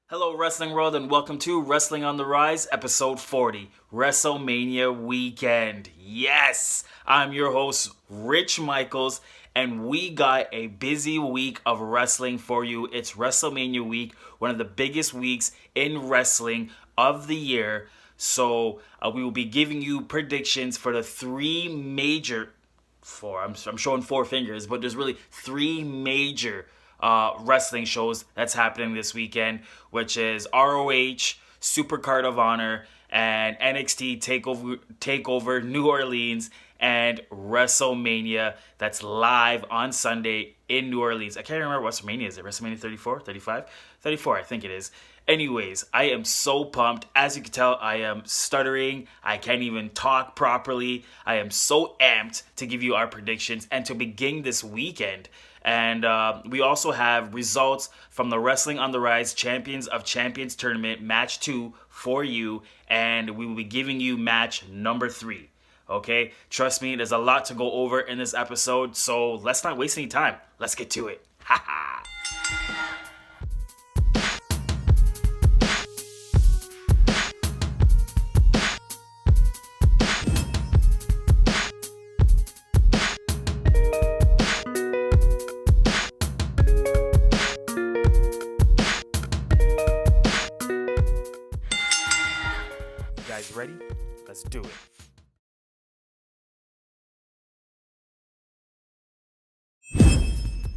Hello, Wrestling World, and welcome to Wrestling on the Rise, episode 40, WrestleMania weekend. Yes, I'm your host, Rich Michaels, and we got a busy week of wrestling for you. It's WrestleMania week, one of the biggest weeks in wrestling of the year. So, we will be giving you predictions for the three major I'm showing four fingers, but there's really three major wrestling shows that's happening this weekend, which is ROH, SuperCard of Honor, and NXT Takeover New Orleans, and WrestleMania that's live on Sunday in New Orleans. I can't remember what WrestleMania is. It WrestleMania 34, 35, 34, I think it is. Anyways, I am so pumped. As you can tell, I am stuttering. I can't even talk properly. I am so amped to give you our predictions and to begin this weekend. And we also have results from the Wrestling on the Rise Champions of Champions Tournament Match 2 for you. And we will be giving you match number 3. Okay? Trust me, there's a lot to go over in this episode. So let's not waste any time. Let's get to it. Ha ha. Guys ready? Let's do it.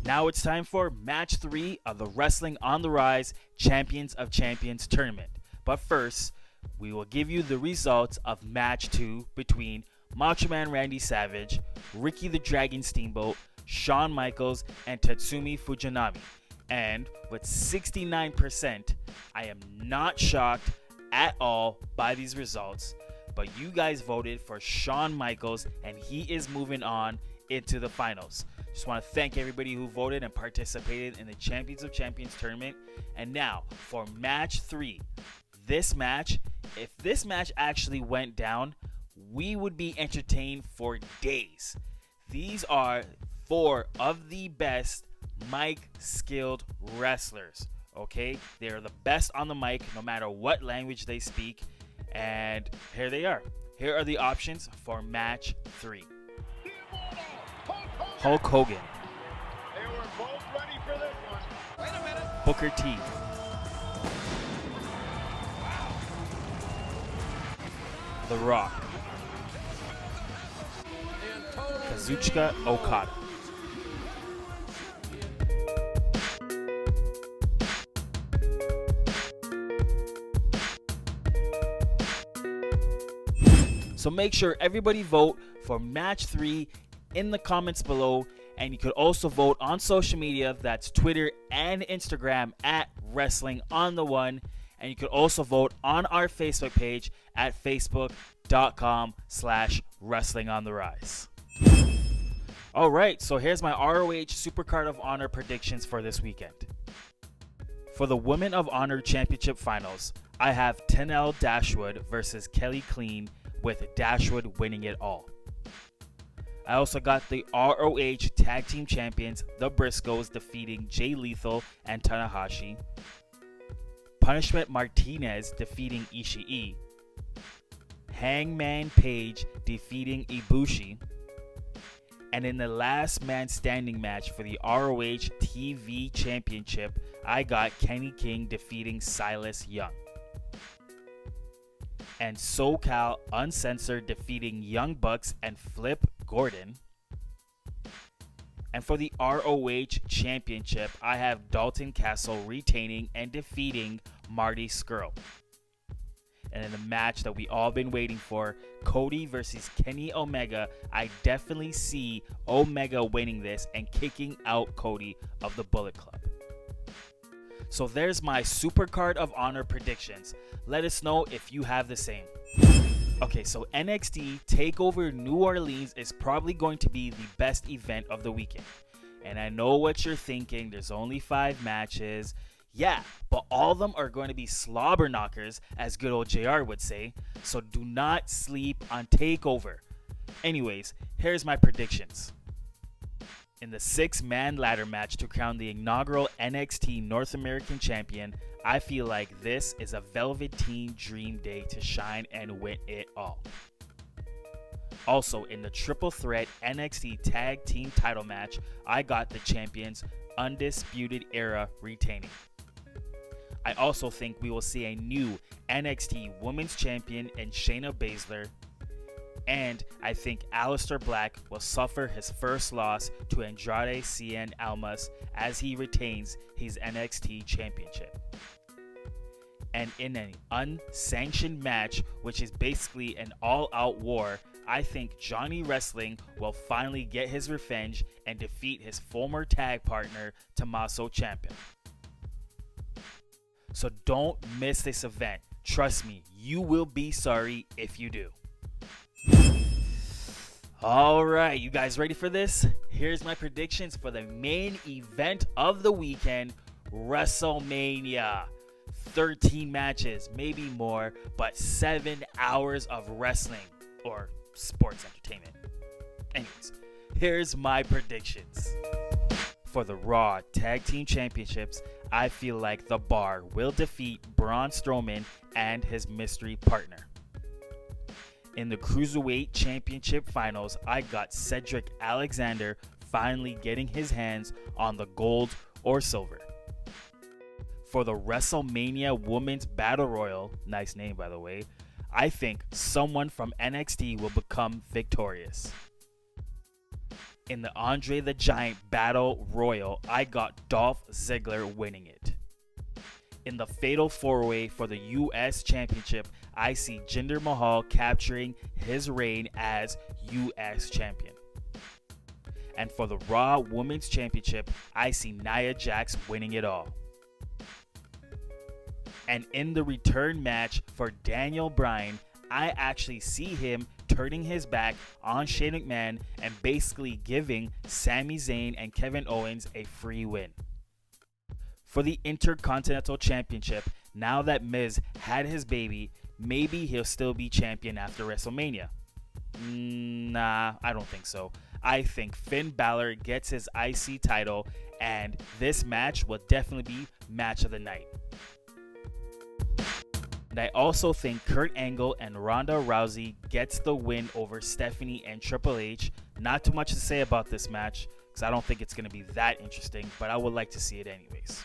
Now it's time for match 3 of the Wrestling on the Rise Champions of Champions tournament. But first, we will give you the results of match 2 between Macho Man Randy Savage, Ricky the Dragon Steamboat, Shawn Michaels, and Tatsumi Fujinami. And with 69%, I am not shocked at all by these results, but you guys voted for Shawn Michaels and he is moving on into the finals. Just want to thank everybody who voted and participated in the Champions of Champions tournament. And now for match 3. This match, if this match actually went down, we would be entertained for days. These are 4 of the best mic skilled wrestlers. Okay, they are the best on the mic no matter what language they speak. And here they are. Here are the options for match 3. Hulk Hogan. They were both ready for this one. Wait a minute. Booker T. The Rock. Kazuchika Okada. So make sure everybody vote for match 3 in the comments below, and you could also vote on social media. That's Twitter and Instagram at Wrestling on the One, and you could also vote on our Facebook page at facebook.com/WrestlingOnTheRise. All right, so here's my ROH SuperCard of Honor predictions for this weekend. For the Women of Honor Championship Finals, I have Tenelle Dashwood versus Kelly Clean, with Dashwood winning it all. I also got the ROH Tag Team Champions, the Briscoes, defeating Jay Lethal and Tanahashi. Punishment Martinez defeating Ishii. Hangman Page defeating Ibushi. And in the last man standing match for the ROH TV Championship, I got Kenny King defeating Silas Young. And SoCal Uncensored defeating Young Bucks and Flip Gordon. And for the ROH Championship, I have Dalton Castle retaining and defeating Marty Scurll. And in the match that we all been waiting for, Cody versus Kenny Omega, I definitely see Omega winning this and kicking out Cody of the Bullet Club. So there's my SuperCard of Honor predictions. Let us know if you have the same. Okay, so NXT TakeOver New Orleans is probably going to be the best event of the weekend. And I know what you're thinking, there's only 5 matches. Yeah, but all of them are going to be slobber knockers, as good old JR would say. So do not sleep on TakeOver. Anyways, here's my predictions. In the 6-man ladder match to crown the inaugural NXT North American Champion, I feel like this is a Velveteen Dream Day to shine and win it all. Also, in the triple threat NXT Tag Team title match, I got the champions Undisputed Era retaining. I also think we will see a new NXT Women's Champion in Shayna Baszler, and I think Aleister Black will suffer his first loss to Andrade Cien Almas as he retains his NXT Championship. And in an unsanctioned match, which is basically an all-out war, I think Johnny Wrestling will finally get his revenge and defeat his former tag partner, Tommaso Ciampa. So don't miss this event. Trust me, you will be sorry if you do. Alright, you guys ready for this? Here's my predictions for the main event of the weekend, WrestleMania. 13 matches, maybe more, but 7 hours of wrestling or sports entertainment. Anyways, here's my predictions. For the Raw Tag Team Championships, I feel like The Bar will defeat Braun Strowman and his mystery partner. In the Cruiserweight Championship Finals, I got Cedric Alexander finally getting his hands on the gold or silver. For the WrestleMania Women's Battle Royal, nice name by the way, I think someone from NXT will become victorious. In the Andre the Giant Battle Royal, I got Dolph Ziggler winning it. In the Fatal 4-Way for the US Championship, I see Jinder Mahal capturing his reign as US Champion. And for the Raw Women's Championship, I see Nia Jax winning it all. And in the return match for Daniel Bryan, I actually see him turning his back on Shane McMahon and basically giving Sami Zayn and Kevin Owens a free win. For the Intercontinental Championship, now that Miz had his baby, maybe he'll still be champion after WrestleMania. Nah, I don't think so. I think Finn Balor gets his IC title, and this match will definitely be match of the night. And I also think Kurt Angle and Ronda Rousey gets the win over Stephanie and Triple H. Not too much to say about this match, because I don't think it's going to be that interesting, but I would like to see it anyways.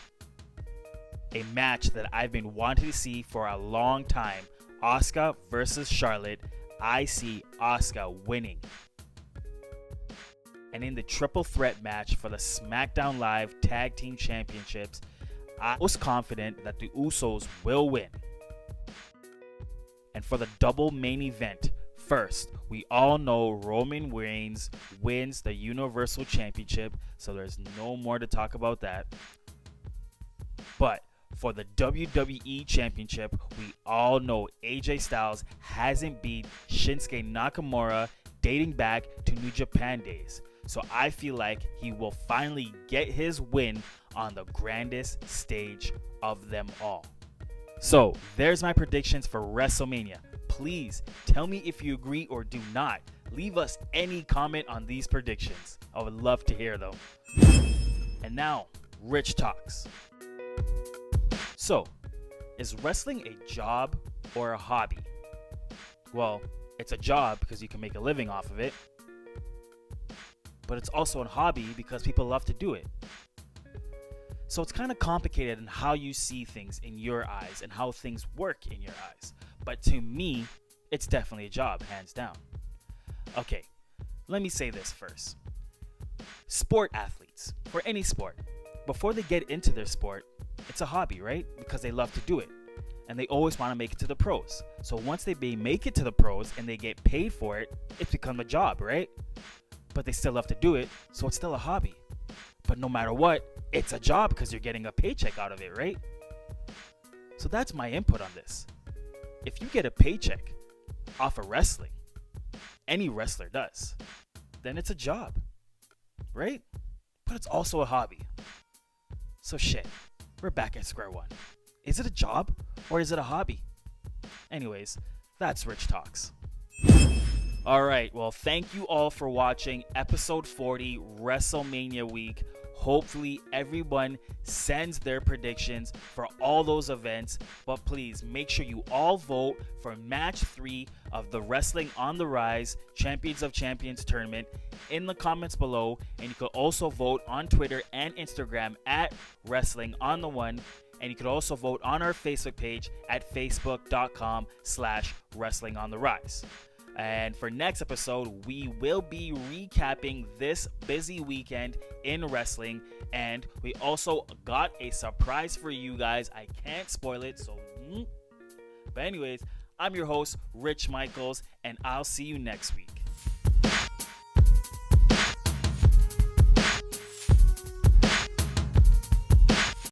A match that I've been wanting to see for a long time, Asuka versus Charlotte. I see Asuka winning. And in the triple threat match for the SmackDown Live Tag Team Championships, I was confident that the Usos will win. And for the double main event, first, we all know Roman Reigns wins the Universal Championship, so there's no more to talk about that. But for the WWE Championship, we all know AJ Styles hasn't beat Shinsuke Nakamura dating back to New Japan days. So I feel like he will finally get his win on the grandest stage of them all. So there's my predictions for WrestleMania. Please tell me if you agree or do not. Leave us any comment on these predictions. I would love to hear them. And now, Rich Talks. So, is wrestling a job or a hobby? Well, it's a job because you can make a living off of it. But it's also a hobby because people love to do it. So it's kind of complicated in how you see things in your eyes and how things work in your eyes. But to me, it's definitely a job, hands down. Okay, let me say this first. Sport athletes, for any sport, before they get into their sport, it's a hobby, right? Because they love to do it. And they always want to make it to the pros. So once they make it to the pros and they get paid for it, it's become a job, right? But they still love to do it, so it's still a hobby. But no matter what, it's a job because you're getting a paycheck out of it, right? So that's my input on this. If you get a paycheck off of wrestling, any wrestler does, then it's a job, right? But it's also a hobby. So shit, we're back at square one. Is it a job or is it a hobby? Anyways, that's Rich Talks. All right, well, thank you all for watching episode 40, WrestleMania week. Hopefully, everyone sends their predictions for all those events, but please make sure you all vote for match 3 of the Wrestling on the Rise Champions of Champions tournament in the comments below, and you could also vote on Twitter and Instagram at WrestlingOnTheOne. And you could also vote on our Facebook page at facebook.com/WrestlingOnTheRise. And for next episode, we will be recapping this busy weekend in wrestling. And we also got a surprise for you guys. I can't spoil it, so... But anyways, I'm your host, Rich Michaels, and I'll see you next week.